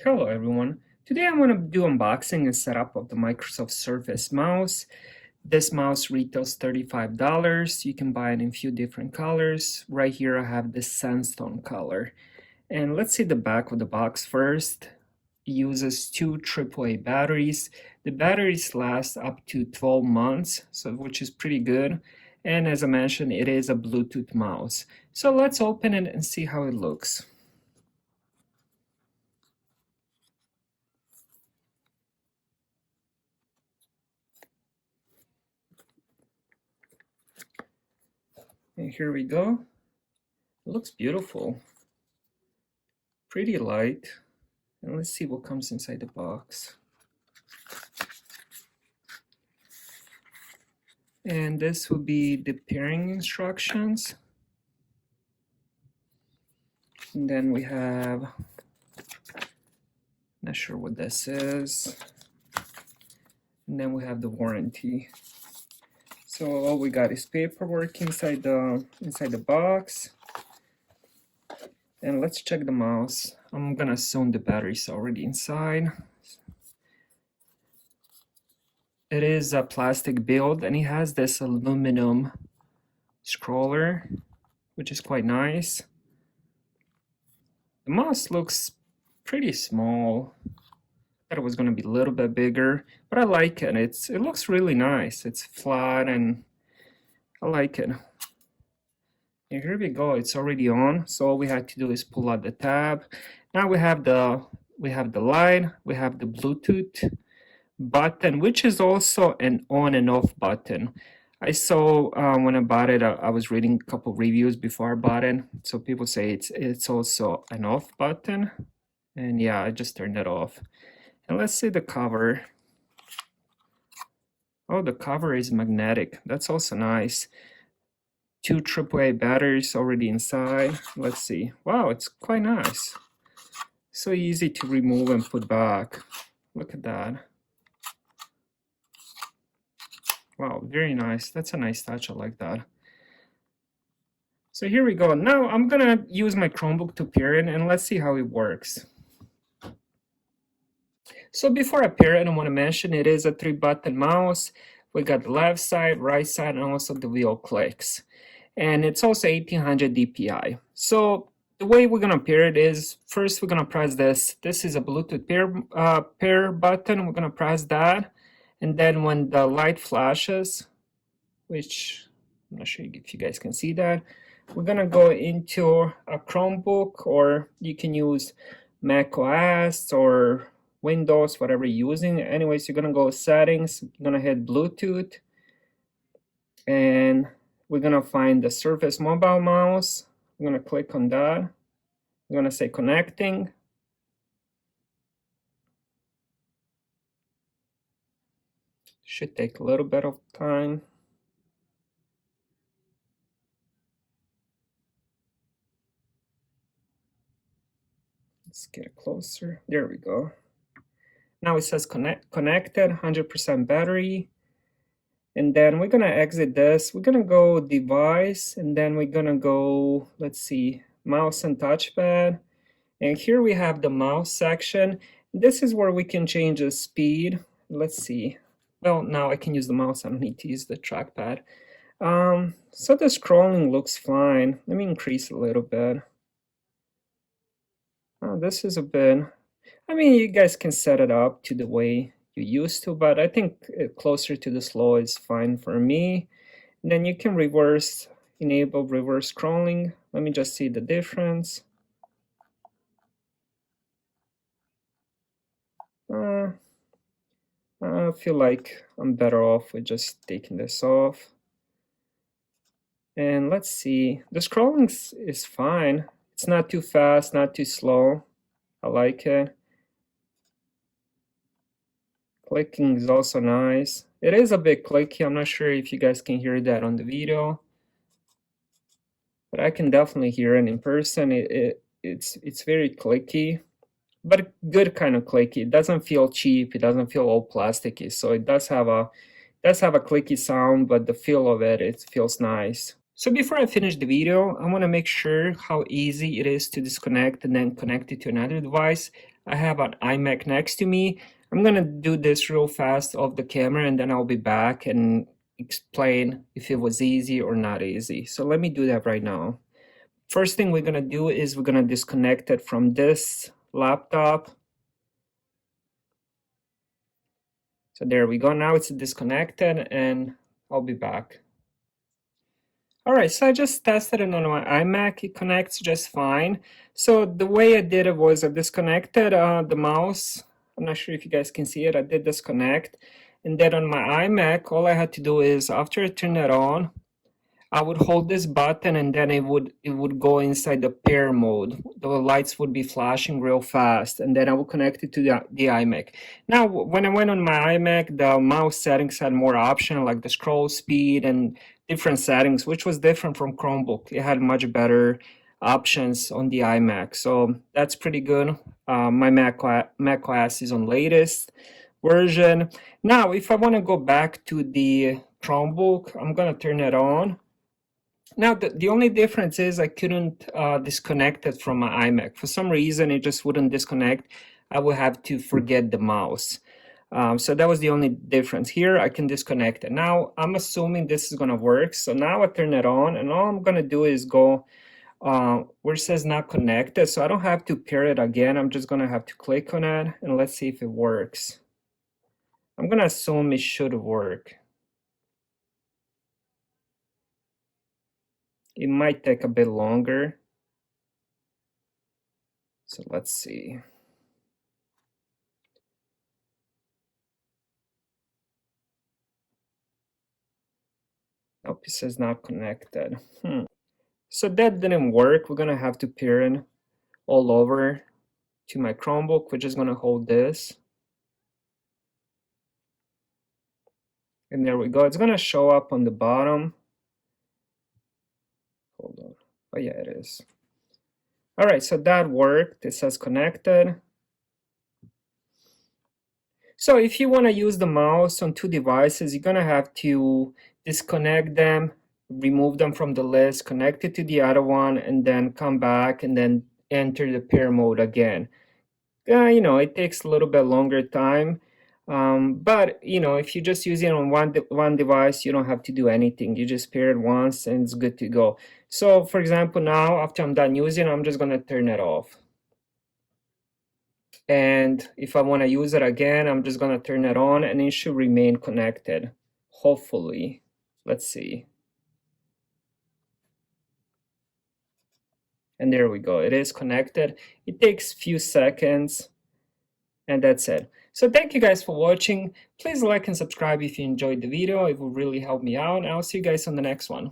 Hello everyone. Today I'm going to do unboxing and setup of the Microsoft Surface mouse. This mouse retails $35. You can buy it in a few different colors. Right here I have this sandstone color. And let's see the back of the box first. It uses two AAA batteries. The batteries last up to 12 months, which is pretty good. And as I mentioned, it is a Bluetooth mouse. So let's open it and see how it looks. And here we go. It looks beautiful, pretty light. And let's see what comes inside the box. And this will be the pairing instructions. And then we have, not sure what this is. And then we have the warranty. So all we got is paperwork inside the box. And let's check the mouse. I'm gonna assume the battery's already inside. It is a plastic build and it has this aluminum scroller, which is quite nice. The mouse looks pretty small. I thought it was gonna be a little bit bigger, but I like it. It looks really nice. It's flat and I like it. And here we go, it's already on. So all we had to do is pull out the tab. Now we have the light, we have the Bluetooth button, which is also an on and off button. I saw when I bought it, I was reading a couple reviews before I bought it. So people say it's also an off button. And yeah, I just turned it off. And let's see the cover. Oh, the cover is magnetic. That's also nice. Two AAA batteries already inside. Let's see. Wow, it's quite nice. So easy to remove and put back. Look at that. Wow, very nice. That's a nice touch. I like that. So here we go. Now I'm gonna use my Chromebook to pair it and let's see how it works. So before I pair it, I want to mention it is a 3-button mouse. We got the left side, right side, and also the wheel clicks. And it's also 1800 DPI. So the way we're gonna pair it is, first we're gonna press this. This is a Bluetooth pair button. We're gonna press that. And then when the light flashes, which I'm not sure if you guys can see that, we're gonna go into a Chromebook, or you can use Mac OS or Windows, whatever you're using. Anyways, you're gonna go settings, you're gonna hit Bluetooth, and we're gonna find the Surface mobile mouse. I'm gonna click on that. I'm gonna say connecting. Should take a little bit of time. Let's get it closer. There we go. Now it says connected, 100% battery. And then we're gonna exit this. We're gonna go device, and then we're gonna go, let's see, mouse and touchpad. And here we have the mouse section. This is where we can change the speed. Let's see. Well, now I can use the mouse. I don't need to use the trackpad. So the scrolling looks fine. Let me increase a little bit. Oh, this is a bit, I mean, you guys can set it up to the way you used to, but I think closer to the slow is fine for me. And then you can enable reverse scrolling. Let me just see the difference. I feel like I'm better off with just taking this off. And let's see, the scrolling is fine. It's not too fast, not too slow. I like it. Clicking is also nice. It is a bit clicky. I'm not sure if you guys can hear that on the video, but I can definitely hear it in person. It's very clicky, but good kind of clicky. It doesn't feel cheap. It doesn't feel all plasticky. So it does have a clicky sound, but the feel of it feels nice. So before I finish the video, I want to make sure how easy it is to disconnect and then connect it to another device. I have an iMac next to me. I'm gonna do this real fast off the camera and then I'll be back and explain if it was easy or not easy. So let me do that right now. First thing we're gonna do is we're gonna disconnect it from this laptop. So there we go. Now it's disconnected and I'll be back. All right, so I just tested it on my iMac. It connects just fine. So the way I did it was I disconnected the mouse. I'm not sure if you guys can see it. I did disconnect. And then on my iMac, all I had to do is after I turn it on, I would hold this button and then it would go inside the pair mode. The lights would be flashing real fast and then I would connect it to the iMac. Now, when I went on my iMac, the mouse settings had more options like the scroll speed and different settings, which was different from Chromebook. It had much better options on the iMac. So that's pretty good. My macOS is on latest version. Now, if I want to go back to the Chromebook, I'm going to turn it on. Now, the only difference is I couldn't disconnect it from my iMac. For some reason, it just wouldn't disconnect. I would have to forget the mouse. So that was the only difference. Here, I can disconnect it. Now, I'm assuming this is going to work. So now I turn it on, and all I'm going to do is go where it says not connected. So I don't have to pair it again. I'm just going to have to click on it, and let's see if it works. I'm going to assume it should work. It might take a bit longer. So let's see. Nope, it says not connected. So that didn't work. We're gonna have to pair in all over to my Chromebook. We're just gonna hold this. And there we go. It's gonna show up on the bottom. Hold on. Oh yeah, it is. All right, so that worked. It says connected. So if you want to use the mouse on two devices, you're going to have to disconnect them, remove them from the list, connect it to the other one, and then come back and then enter the pair mode again. It takes a little bit longer time. But if you just use it on one device, you don't have to do anything. You just pair it once and it's good to go. So for example, now after I'm done using, I'm just going to turn it off. And if I want to use it again, I'm just going to turn it on and it should remain connected. Hopefully. Let's see. And there we go. It is connected. It takes a few seconds. And that's it. So thank you guys for watching. Please like and subscribe if you enjoyed the video. It will really help me out. And I'll see you guys on the next one.